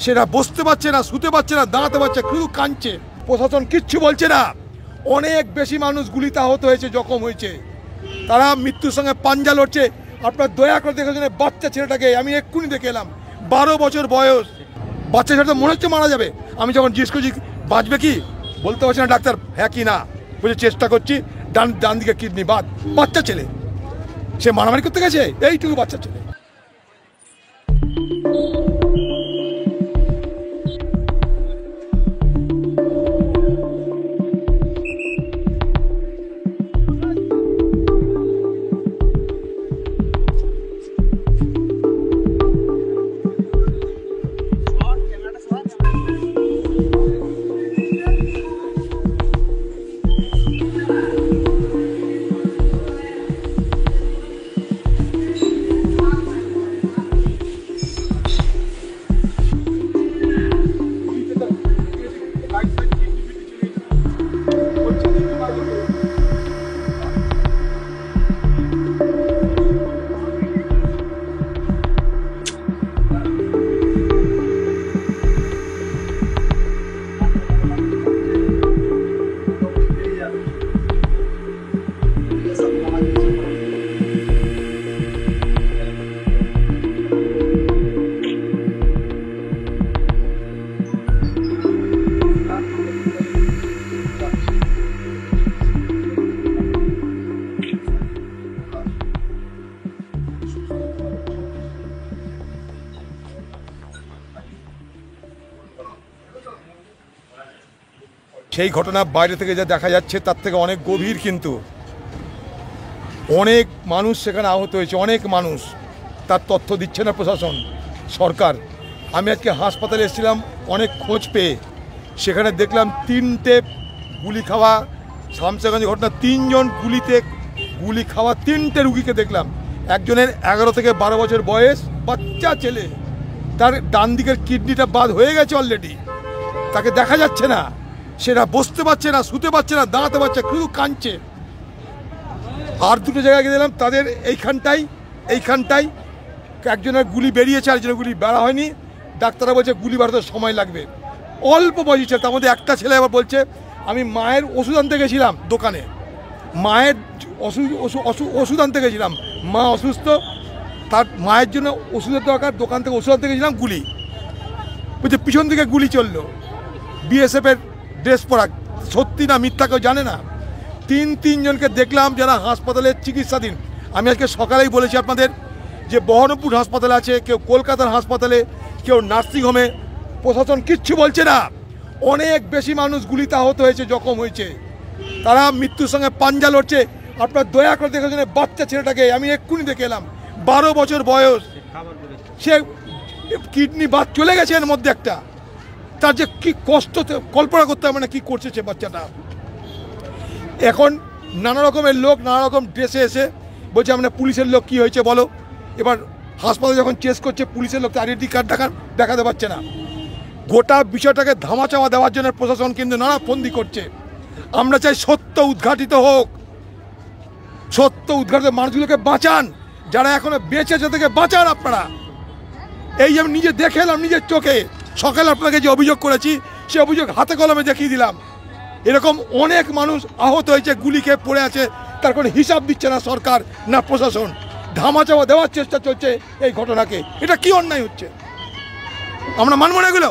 সেটা বসতে পারছে না, শুতে পারছে না, দাঁড়াতে পারছে, শুধু কাঁদছে। প্রশাসন কিচ্ছু বলছে না। অনেক বেশি মানুষ গুলিতে আহত হয়েছে, জখম হয়েছে, তারা মৃত্যুর সঙ্গে পাঞ্জা লড়ছে। আপনার দয়া করে দেখেছেন বাচ্চা ছেলেটাকে, আমি এক্ষুনি দেখে এলাম, 12 বছর বয়স। বাচ্চা ছেলেটা মনে হচ্ছে মারা যাবে। আমি যখন জিজ্ঞেস করছি বাঁচবে কি, বলতে পারছি না ডাক্তার, হ্যাঁ কি না, বলছে চেষ্টা করছি, ডান দিকে কিডনি বাদ। বাচ্চা ছেলে, সে মারামারি করতে গেছে, এইটুকু বাচ্চা ছেলে। সেই ঘটনা বাইরে থেকে যা দেখা যাচ্ছে তার থেকে অনেক গভীর, কিন্তু অনেক মানুষ সেখানে আহত হয়েছে, অনেক মানুষ, তার তথ্য দিচ্ছে না প্রশাসন, সরকার। আমি আজকে হাসপাতালে এসেছিলাম অনেক খোঁজ পেয়ে, সেখানে দেখলাম 3টে গুলি খাওয়া, শামসাগঞ্জ ঘটনা, 3 জন গুলিতে গুলি খাওয়া 3টে রুগীকে দেখলাম। একজনের 11 থেকে 12 বছর বয়স, বাচ্চা ছেলে, তার ডান দিকের কিডনিটা বাদ হয়ে গেছে অলরেডি, তাকে দেখা যাচ্ছে না, সেটা বসতে পারছে না, শুতে পারছে না, দাঁড়াতে পারছে, শুধু কাঁদছে। আর 2টো জায়গায় গিয়ে দিলাম, তাদের এইখানটাই একজনের গুলি বেরিয়েছে, আরেকজনের গুলি বেড়া হয়নি। ডাক্তাররা বলছে গুলি বাড়াতে সময় লাগবে। অল্প বয়সী ছেলে, তার মধ্যে একটা ছেলে আবার বলছে আমি মায়ের ওষুধ আনতে গেছিলাম দোকানে, মায়ের ওষুধ আনতে গেছিলাম, মা অসুস্থ, তার মায়ের জন্য ওষুধের দরকার, দোকান থেকে ওষুধ আনতে গেছিলাম, গুলি। বলছে পিছন থেকে গুলি চললো, বিএসএফের ড্রেস পরা, সত্যি না মিথ্যা কেউ জানে না। 3 জনকে দেখলাম যারা হাসপাতালে চিকিৎসাধীন। আমি আজকে সকালেই বলেছি আপনাদের যে বহরমপুর হাসপাতালে আছে, কেউ কলকাতার হাসপাতালে, কেউ নার্সিংহোমে। প্রশাসন কিচ্ছু বলছে না। অনেক বেশি মানুষ গুলিতে আহত হয়েছে, জখম হয়েছে, তারা মৃত্যুর সঙ্গে পাঞ্জা লড়ছে। আপনার দয়া করে দেখেছেন বাচ্চা ছেলেটাকে, আমি এক্ষুনি দেখে এলাম, 12 বছর বয়স, সে কিডনি বাদ চলে গেছে এর মধ্যে একটা। তার যে কি কষ্ট কল্পনা করতে হবে না, কি করছে সে বাচ্চাটা। এখন নানা রকমের লোক নানা রকম ড্রেসে এসে বলছে আমরা পুলিশের লোক, কি হয়েছে বলো। এবার হাসপাতালে যখন চেস করছে পুলিশের লোক আইডেন্টি কার্ড দেখাতে পারছে না। গোটা বিষয়টাকে ধামাচাপা দেওয়ার জন্য প্রশাসন কিন্তু নানা ফন্দি করছে। আমরা চাই সত্য উদ্ঘাটিত হোক, সত্য উদ্ঘাটিত, মানুষগুলোকে বাঁচান, যারা এখনো বেঁচে আছে থেকে বাঁচান আপনারা। এই আমি নিজে দেখে এলাম নিজের চোখে, সকালে আপনাকে যে অভিযোগ করেছি সে অভিযোগ হাতে কলমে দেখিয়ে দিলাম। এরকম অনেক মানুষ আহত হয়েছে, গুলি খেয়ে পড়ে আছে, তার কোনো হিসাব দিচ্ছে না সরকার না প্রশাসন। ধামাচাপা দেওয়ার চেষ্টা চলছে এই ঘটনাকে। এটা কি অন্যায় হচ্ছে, আমরা মানব না এগুলো।